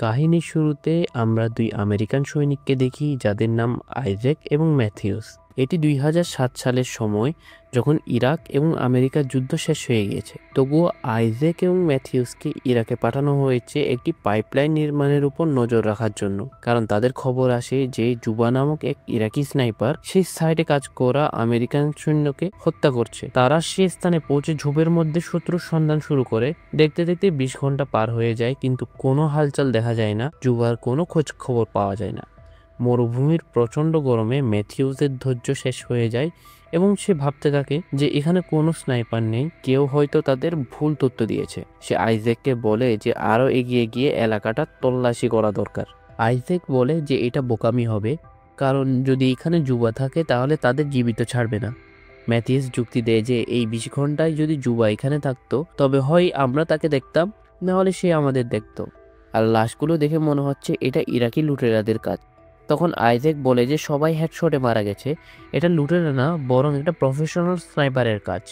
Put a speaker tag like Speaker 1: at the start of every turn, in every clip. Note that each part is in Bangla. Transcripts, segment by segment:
Speaker 1: কাহিনীর শুরুতে আমরা দুই আমেরিকান সৈনিককে দেখি যাদের নাম আইজ্যাক এবং ম্যাথিউস। এটি ২০০৭ সালের সময়, যখন ইরাক এবং আমেরিকার যুদ্ধ শেষ হয়ে গিয়েছে। তবুও আইজ্যাক এবং ম্যাথিউসকে ইরাকে পাঠানো হয়েছে একটি পাইপলাইন নির্মাণের উপর নজর রাখার জন্য, কারণ তাদের খবর আসে যে জুবা নামক এক ইরাকি স্নাইপার সেই সাইডে কাজ করা আমেরিকান সৈন্যকে হত্যা করছে। তারা সে স্থানে পৌঁছে ঝোপের মধ্যে শত্রুর সন্ধান শুরু করে। দেখতে দেখতে ২০ ঘন্টা পার হয়ে যায়, কিন্তু কোনো হালচাল দেখা যায় না। জুবার কোনো খোঁজ খবর পাওয়া যায় না। মরুভূমির প্রচণ্ড গরমে ম্যাথিউসের ধৈর্য শেষ হয়ে যায় এবং সে ভাবতে থাকে যে এখানে কোনো স্নাইপার নেই, কেউ হয়তো তাদের ভুল তথ্য দিয়েছে। সে আইজ্যাককে বলে যে আরও এগিয়ে গিয়ে এলাকাটা তল্লাশি করা দরকার। আইজ্যাক বলে যে এটা বোকামি হবে, কারণ যদি এখানে জুবা থাকে তাহলে তাদের জীবিত ছাড়বে না। ম্যাথিউস যুক্তি দেয় যে এই ২০ ঘন্টায় যদি জুবা এখানে থাকতো তবে হয় আমরা তাকে দেখতাম, না হলে সে আমাদের দেখতো। আর লাশগুলো দেখে মনে হচ্ছে এটা ইরাকি লুটেরাদের কাজ। তখন আইজ্যাক বলে যে সবাই হেডশটে মারা গেছে, এটা লুটেরা না, বরং এটা প্রফেশনাল স্নাইপারের কাজ।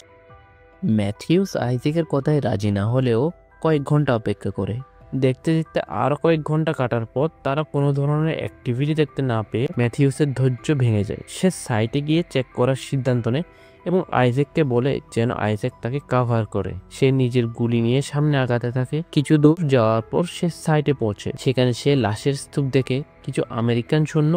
Speaker 1: ম্যাথিউস আইজ্যাকের কথায় রাজি না হলেও কয়েক ঘন্টা অপেক্ষা করে। দেখতে দেখতে আরও কয়েক ঘন্টা কাটার পর তারা কোনো ধরনের অ্যাক্টিভিটি দেখতে না পেয়ে ম্যাথিউসের ধৈর্য ভেঙে যায়। সে সাইটে গিয়ে চেক করার সিদ্ধান্ত নেয় এবং আইজ্যাককে বলে যেন আইজ্যাক তাকে কাভার করে। সে নিজের গুলি নিয়ে সামনে আগাতে থাকে। কিছু দূর যাওয়ার পর সে সাইটে পৌঁছে। সেখানে সে লাশের স্তূপ দেখে কিছু আমেরিকান সৈন্য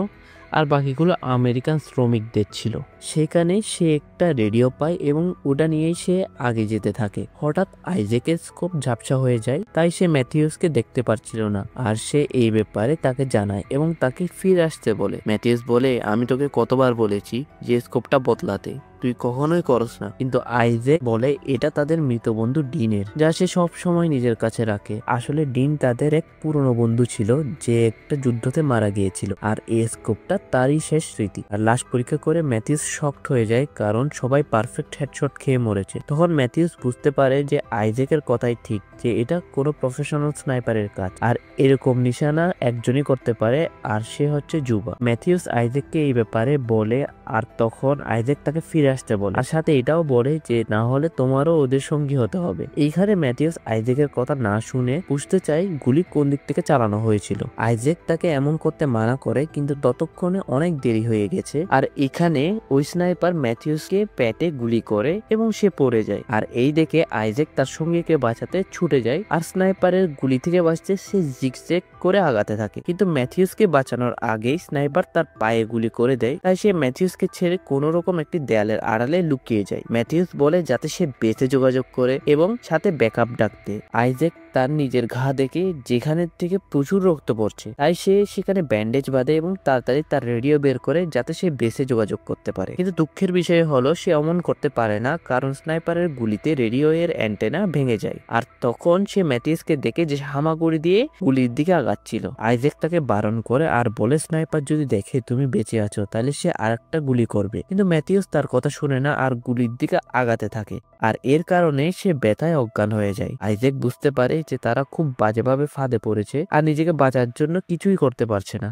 Speaker 1: আর বাকিগুলো আমেরিকান শ্রমিকদের ছিল। সেখানে সে একটা রেডিও পায় এবং ওটা নিয়েই সে আগে যেতে থাকে। হঠাৎ আইজ্যাকের স্কোপ ঝাপসা হয়ে যায়, তাই সে ম্যাথিউসকে দেখতে পারছিল না। আর সে এই ব্যাপারে তাকে জানায় এবং তাকে ফিরে আসতে বলে। ম্যাথিউস বলে, আমি তোকে কতবার বলেছি যে স্কোপটা বদলাতে, তুই কখনোই করস না। কিন্তু আইজ্যাক বলে এটা তাদের মৃত বন্ধু ডিনের, যা সে সব সময় নিজের কাছে রাখে। আসলে ডিন তাদের এক পুরনো বন্ধু ছিল যে একটা যুদ্ধতে মারা গিয়েছিল, আর এই স্কোপটা তারই শেষ স্মৃতি। আর লাশ পরীক্ষা করে ম্যাথিউস শকড হয়ে যায়, কারণ সবাই পারফেক্ট হেডশট খেয়ে মরেছে। তখন ম্যাথিউস বুঝতে পারে যে আইজ্যাকের কথাই ঠিক, যে এটা কোনো প্রফেশনাল স্নাইপারের কাজ, আর এরকম নিশানা একজনই করতে পারে, আর সে হচ্ছে জুবা। ম্যাথিউস আইজ্যাককে এই ব্যাপারে বলে, আর তখন আইজ্যাক তাকে ফিরে আসতে বলে, আর সাথে এটাও বলে যে না হলে তোমারও ওদের সঙ্গী হতে হবে। এইখানে ম্যাথিউস আইজ্যাকের কথা না শুনে বুঝতে চায় গুলি কোন দিক থেকে চালানো হয়েছিল। আইজ্যাক তাকে এমন করতে মানা করে, কিন্তু ততক্ষণে অনেক দেরি হয়ে গেছে। আর এখানে ওই স্নাইপার ম্যাথিউসকে পেটে গুলি করে এবং সে পড়ে যায়। আর এই দেখে আইজ্যাক তার সঙ্গীকে বাঁচাতে ছুটে যায়, আর স্নাইপারের গুলি থেকে বাঁচতে সে জিগজ্যাগ করে আগাতে থাকে। কিন্তু ম্যাথিউসকে বাঁচানোর আগেই স্নাইপার তার পায়ে গুলি করে দেয়, তাই সে ম্যাথিউসকে ছেড়ে কোনো রকম একটি দেয়ালের আড়ালে লুকিয়ে যায়। ম্যাথিউস বলে যাতে সে বেঁচে যোগাযোগ করে এবং সাথে ব্যাকআপ ডাকতে। আইজ্যাক তার নিজের ঘা দেখে যেখানে থেকে প্রচুর রক্ত পড়ছে, তাই সে সেখানে ব্যান্ডেজ বাঁধে এবং তাড়াতাড়ি তার রেডিও বের করে যাতে সে বেঁচে যোগাযোগ করতে পারে। কিন্তু দুঃখের বিষয় হলো সে অমন করতে পারে না, কারণ স্নাইপারের গুলিতে রেডিও এর অ্যান্টেনা ভেঙে যায়। আর তখন সে ম্যাথিউসকে দেখে যে হামাগুড়ি দিয়ে গুলির দিকে আগাচ্ছিল। আইজ্যাক তাকে বারণ করে আর বলে স্নাইপার যদি দেখে তুমি বেঁচে আছো তাহলে সে আরেকটা গুলি করবে। কিন্তু ম্যাথিউস তার কথা শুনে না আর গুলির দিকে আগাতে থাকে, আর এর কারণে সে ব্যথায় অজ্ঞান হয়ে যায়। আইজ্যাক বুঝতে পারে যে তারা খুব বাজেভাবে ফাঁদে পড়েছে আর নিজেকে বাঁচার জন্য কিছুই করতে পারছে না।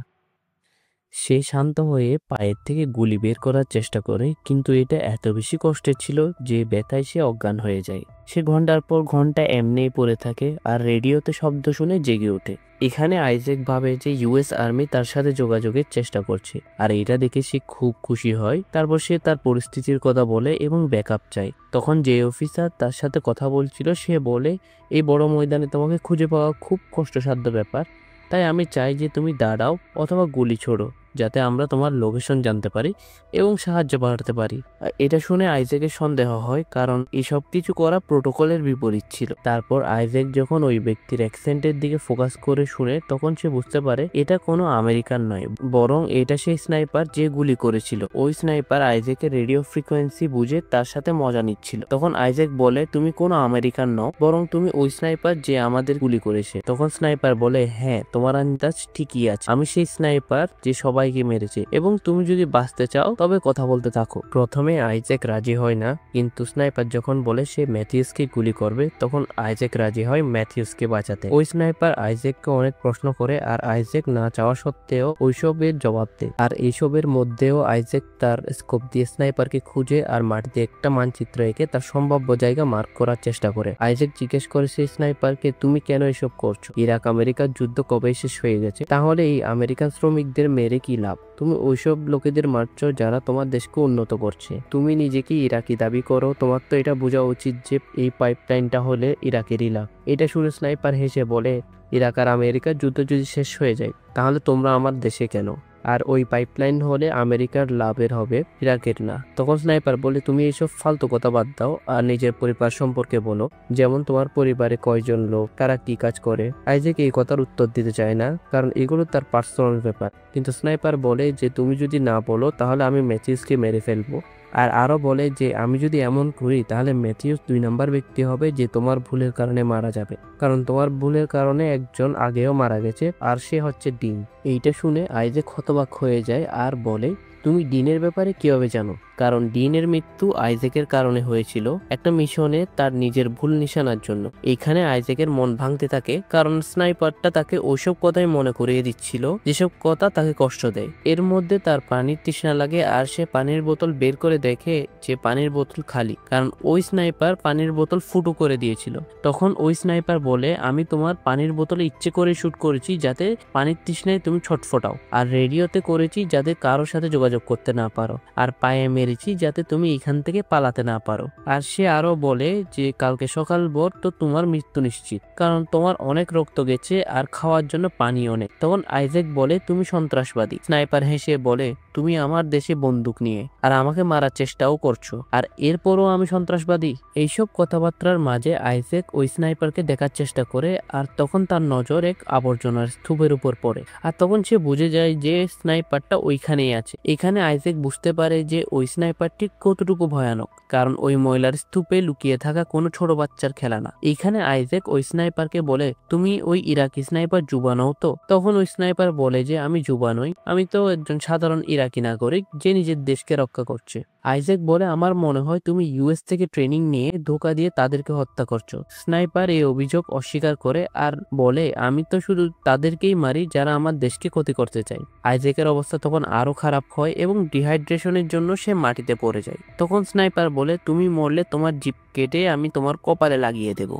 Speaker 1: সে শান্ত হয়ে পায়ের থেকে গুলি বের করার চেষ্টা করে, কিন্তু এটা এত বেশি কষ্টের ছিল যে ব্যথায় সে অজ্ঞান হয়ে যায়। সে ঘন্টার পর ঘন্টা এমনিই পড়ে থাকে আর রেডিওতে শব্দ শুনে জেগে ওঠে। এখানে আইজ্যাক ভাবে যে ইউএস আর্মি তার সাথে যোগাযোগের চেষ্টা করছে, আর এটা দেখে সে খুব খুশি হয়। তারপর সে তার পরিস্থিতির কথা বলে এবং ব্যাকআপ চায়। তখন যে অফিসার তার সাথে কথা বলছিল সে বলে, এই বড় ময়দানে তোমাকে খুঁজে পাওয়া খুব কষ্টসাধ্য ব্যাপার, তাই আমি চাই যে তুমি দাঁড়াও অথবা গুলি ছোড়ো, যাতে আমরা তোমার লোকেশন জানতে পারি এবং সাহায্য বাড়াতে পারি। এটা শুনে আইজ্যাকের সন্দেহ হয়, কারণ এসব কিছু করা প্রোটোকলের বিপরীত ছিল। তারপর আইজ্যাক যখন ওই ব্যক্তির অ্যাকসেন্টের দিকে ফোকাস করে শুনে, তখন সে বুঝতে পারে এটা কোনো আমেরিকান নয়, বরং এটা সেই স্নাইপার যে গুলি করেছিল। ওই স্নাইপার আইজ্যাকের রেডিও ফ্রিকোয়েন্সি বুঝে তার সাথে মজা নিচ্ছিল। তখন আইজ্যাক বলে, তুমি কোনো আমেরিকান নও, বরং তুমি ওই স্নাইপার যে আমাদের গুলি করেছে। তখন স্নাইপার বলে, হ্যাঁ তোমার আন্দাজ ঠিকই আছে, আমি সেই স্নাইপার যে সবাই সবাইকে মেরেছে এবং তুমি যদি বাঁচতে চাও তবে কথা বলতে থাকো। প্রথমে আইজ্যাক রাজি হয় না, কিন্তু স্নাইপার যখন বলে সে ম্যাথিউসকে গুলি করবে তখন আইজ্যাক রাজি হয় ম্যাথিউসকে বাঁচাতে। ওই স্নাইপার আইজ্যাককে অনেক প্রশ্ন করে আর আইজ্যাক না চাওয়া সত্ত্বেও ওইসবের জবাব দেয়। আর এইসবের মধ্যেও আইজ্যাক তার স্কোপ দিয়ে স্নাইপারকে খুঁজে আর মাটিতে একটা মানচিত্র এঁকে তার সম্ভাব্য জায়গা মার্ক করার চেষ্টা করে। আইজ্যাক জিজ্ঞেস করে সেই স্নাইপারকে, তুমি কেন এসব করছো? ইরাক আমেরিকার যুদ্ধ কবে শেষ হয়ে গেছে? তাহলে এই আমেরিকান শ্রমিকদের মেরে কি লাভ? তুমি ওইসব লোকেদের মারছো যারা তোমার দেশকে উন্নত করছে। তুমি নিজেকে ইরাকি দাবি করো, তোমার তো এটা বোঝা উচিত যে এই পাইপলাইনটা হলে ইরাকেরই লাভ। এটা শুনে স্নাইপার হেসে বলে, ইরাক আর আমেরিকার যুদ্ধ যদি শেষ হয়ে যায় তাহলে তোমরা আমার দেশে কেন? আর ওই পাইপলাইন হলে আমেরিকার লাভের হবে, ইরাকের না। তখন স্নাইপার বলে, তুমি এইসব ফালতু কথা বাদ দাও আর নিজের পরিবার সম্পর্কে বলো, যেমন তোমার পরিবারে কয়জন লোক, কারা কি কাজ করে। আইজ্যাক এই কথার উত্তর দিতে চায় না, কারণ এগুলো তার পার্সোনাল ব্যাপার। কিন্তু স্নাইপার বলে যে তুমি যদি না বলো তাহলে আমি ম্যাথিউসকে মেরে ফেলবো। আর আরো বলে যে আমি যদি এমন করি তাহলে ম্যাথিউস 2 নাম্বার ব্যক্তি হবে যে তোমার ভুলের কারণে মারা যাবে, কারণ তোমার ভুলের কারণে একজন আগেও মারা গেছে আর সে হচ্ছে ডিন। এইটা শুনে আইজ্যাক হতবাক হয়ে যায় আর বলে, তুমি ডিনের ব্যাপারে কিভাবে জানো? কারণ ডিনের মৃত্যু আইজ্যাকের কারণে হয়েছিল, একটা মিশনে তার নিজের ভুল নিশানার জন্য। এইখানে আইজ্যাকের মন ভাঙতে থাকে, কারণ স্নাইপারটা তাকে ওইসব কথাই মনে করিয়ে দিচ্ছিল যেসব কথা তাকে কষ্ট দেয়। এর মধ্যে তার পানির তৃষ্ণা লাগে আর সে পানির বোতল বের করে দেখে যে পানির বোতল খালি, কারণ ওই স্নাইপার পানির বোতল ফুটো করে দিয়েছিল। তখন ওই স্নাইপার বলে, আমি তোমার পানির বোতলে ইচ্ছে করে শুট করেছি যাতে পানির তৃষ্ণায় তুমি ছটফটাও, আর রেডিওতে করেছি যাতে কারোর সাথে যোগাযোগ করতে না পারো, আর পায়ে যাতে তুমি এখান থেকে পালাতে না পারো। আর সে আরো বলে যে কালকে সকাল ভোর তো তোমার মৃত্যু নিশ্চিত, কারণ তোমার অনেক রক্ত গেছে আর খাওয়ার জন্য পানি অনেক। তখন আইজ্যাক বলে, তুমি সন্ত্রাসবাদী। স্নাইপার হেসে বলে, তুমি আমার দেশে বন্দুক নিয়ে আর আমাকে মারার চেষ্টাও করছো, আর এরপরও আমি সন্ত্রাসবাদী? এইসব কথাবার্তার মাঝে আইজ্যাক ওই স্নাইপারকে দেখার চেষ্টা করে, আর তখন তার নজর এক আবর্জনার স্তূপের উপর পড়ে, আর তখন সে বুঝে যায় যে স্নাইপারটা ওইখানেই আছে। এখানে আইজ্যাক বুঝতে পারে যে ওই স্নাইপারটি কতটুকু ভয়ানক, কারণ ওই ময়লার স্তূপে লুকিয়ে থাকা কোনো ছোট বাচ্চার খেলা না। এইখানে আইজ্যাক ওই স্নাইপারকে বলে, তুমি ওই ইরাকি স্নাইপার জুবা নও তো? তখন ওই স্নাইপার বলে যে আমি জুবা নই, আমি তো একজন সাধারণ ইরাকি নাগরিক যে নিজের দেশকে রক্ষা করছে। আইজ্যাক বলে, আমার মনে হয় তুমি ইউএস থেকে ট্রেনিং নিয়ে ধোঁকা দিয়ে তাদেরকে হত্যা করছো। স্নাইপার এই অভিযোগ অস্বীকার করে আর বলে, আমি তো শুধু তাদেরকেই মারি যারা আমার দেশকে ক্ষতি করতে চায়। আইজ্যাকের অবস্থা তখন আরো খারাপ হয় এবং ডিহাইড্রেশনের জন্য সে মাটিতে পড়ে যায়। তখন স্নাইপার বলে, তুমি মরলে তোমার জিভ কেটে আমি তোমার কপালে লাগিয়ে দেব।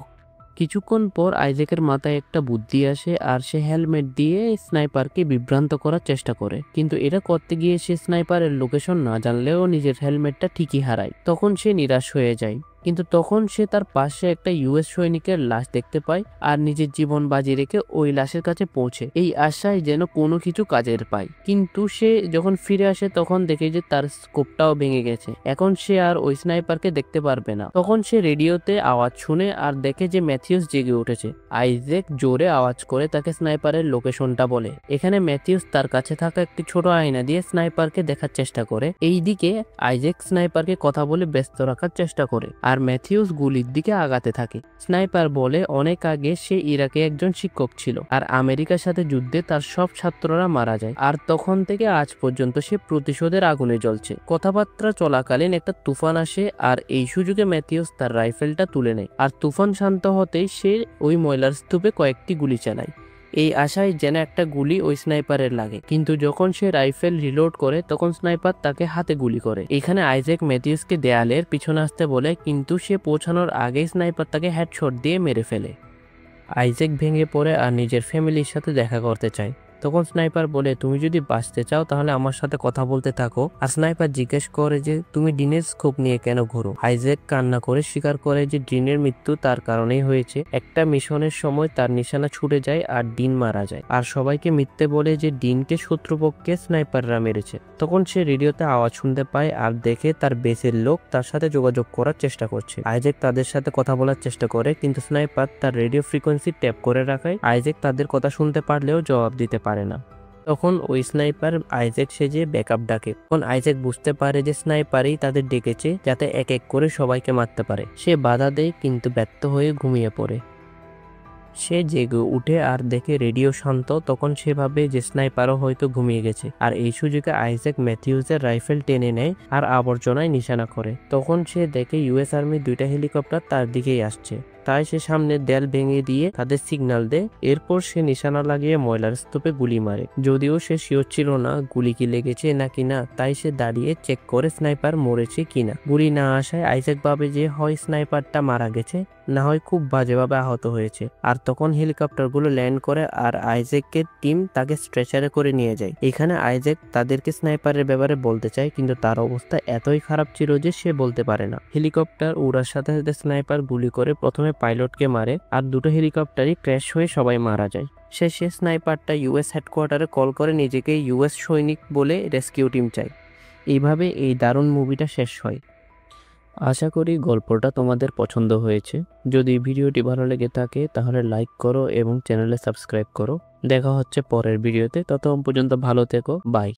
Speaker 1: কিছুক্ষণ পর আইজ্যাকের মাথায় একটা বুদ্ধি আসে আর সে হেলমেট দিয়ে স্নাইপারকে বিভ্রান্ত করার চেষ্টা করে, কিন্তু এটা করতে গিয়ে সে স্নাইপারের লোকেশন না জানলেও নিজের হেলমেটটা ঠিকই হারায়। তখন সে নিরাশ হয়ে যায়, কিন্তু তখন সে তার পাশে একটা ইউএস সৈনিকের লাশ দেখতে পায় আর নিজের জীবন বাজি রেখে ওই লাশের কাছে পৌঁছে এই আশায় যেন কোনো কিছু কাজের পায়। কিন্তু সে যখন ফিরে আসে তখন দেখে যে তার স্কোপটাও ভেঙে গেছে, এখন সে আর ওই স্নাইপারকে দেখতে পারবে না। তখন সে রেডিওতে আওয়াজ শুনে আর দেখে যে ম্যাথিউস জেগে উঠেছে। আইজ্যাক জোরে আওয়াজ করে তাকে স্নাইপারের লোকেশনটা বলে। এখানে ম্যাথিউস তার কাছে থাকা একটি ছোট আয়না দিয়ে স্নাইপারকে দেখার চেষ্টা করে। এইদিকে আইজ্যাক স্নাইপারকে কথা বলে ব্যস্ত রাখার চেষ্টা করে আর ম্যাথিউস গুলির দিকে আগাতে থাকে। স্নাইপার বলে, অনেক আগে সে ইরাকে একজন শিক্ষক ছিল আর আমেরিকার সাথে যুদ্ধে তার সব ছাত্ররা মারা যায়, আর তখন থেকে আজ পর্যন্ত সে প্রতিশোধের আগুনে জ্বলছে। কথাবার্তা চলাকালীন একটা তুফান আসে আর এই সুযোগে ম্যাথিউস তার রাইফেলটা তুলে নেয়, আর তুফান শান্ত হতেই সে ওই ময়লার স্তূপে কয়েকটি গুলি চালায়। এই আশায় যেন একটা গুলি ওই স্নাইপারের লাগে, কিন্তু যখন সে রাইফেল রিলোড করে তখন স্নাইপার তাকে হাতে গুলি করে। এখানে আইজ্যাক ম্যাথিউসকে দেয়ালের পিছনে আসতে বলে, কিন্তু সে পৌঁছানোর আগেই স্নাইপার তাকে হেডশট দিয়ে মেরে ফেলে। আইজ্যাক ভেঙে পড়ে আর নিজের ফ্যামিলির সাথে দেখা করতে চায়। তখন স্নাইপার বলে, তুমি যদি বাঁচতে চাও তাহলে আমার সাথে কথা বলতে থাকো। আর স্নাইপার জিজ্ঞেস করে যে তুমি ডিনের স্কোপ নিয়ে কেন ঘোরো? আইজ্যাক কান্না করে স্বীকার করে যে ডিনের মৃত্যু তার কারণেই হয়েছে। একটা মিশনের সময় তার নিশানা ছুটে যায় আর ডিন মারা যায়, আর সবাইকে মিথ্যে বলে যে ডিনকে শত্রুপক্ষে স্নাইপাররা মেরেছে। তখন সে রেডিওতে আওয়াজ শুনতে পায় আর দেখে তার বেসের লোক তার সাথে যোগাযোগ করার চেষ্টা করছে। আইজ্যাক তাদের সাথে কথা বলার চেষ্টা করে, কিন্তু স্নাইপার তার রেডিও ফ্রিকোয়েন্সি ট্যাপ করে রাখায় আইজ্যাক তাদের কথা শুনতে পারলেও জবাব দিতে পারে না। তখন ওই স্নাইপার আইজ্যাক সেজে ব্যাকআপ ডাকে। তখন আইজ্যাক বুঝতে পারে যে স্নাইপারই তাদের ডেকেছে যাতে এক এক করে সবাইকে মারতে পারে। সে বাধা দেয় কিন্তু ব্যর্থ হয়ে ঘুমিয়ে পড়ে। সে জেগে উঠে আর দেখে রেডিও শান্ত। তখন সে ভাবে যে স্নাইপারও হয়তো ঘুমিয়ে গেছে, আর এই সুযোগে আইজ্যাক ম্যাথিউসের রাইফেল টেনে নেয় আর আবর্জনায় নিশানা করে। তখন সে দেখে ইউএস আর্মির 2টা হেলিকপ্টার তার দিকেই আসছে, তাই সে সামনে দেয়াল ভেঙে দিয়ে তাদের সিগন্যাল দেয়। এরপর সে নিশানা লাগিয়ে ময়লার স্তূপে গুলি মারে। যদিও সে শিওর ছিল না গুলি কি লেগেছে নাকি না, তাই সে দাঁড়িয়ে চেক করে স্নাইপার মরেছে কিনা। গুলি না আসায় আইজ্যাক ভাবে যে হয় স্নাইপারটা মারা গেছে, না হয় খুব বাজেভাবে আহত হয়েছে। আর তখন হেলিকপ্টারগুলো ল্যান্ড করে আর আইজ্যাকের টিম তাকে স্ট্রেচারে করে নিয়ে যায়। এখানে আইজ্যাক তাদেরকে স্নাইপারের ব্যাপারে বলতে চায়, কিন্তু তার অবস্থা এতই খারাপ ছিল যে সে বলতে পারে না। হেলিকপ্টার উড়ার সাথে সাথে স্নাইপার গুলি করে প্রথমে পাইলটকে মারে, আর 2টো হেলিকপ্টারই ক্র্যাশ হয়ে সবাই মারা যায়। শেষে স্নাইপারটা ইউএস হেডকোয়ার্টারে কল করে নিজেকে ইউএস সৈনিক বলে রেস্কিউ টিম চায়। এইভাবে এই দারুণ মুভিটা শেষ হয়। আশা করি গল্পটা তোমাদের পছন্দ হয়েছে। যদি ভিডিওটি ভালো লেগে থাকে তাহলে লাইক করো এবং চ্যানেলে সাবস্ক্রাইব করো। দেখা হচ্ছে পরের ভিডিওতে, ততক্ষণ পর্যন্ত ভালো থেকো, বাই।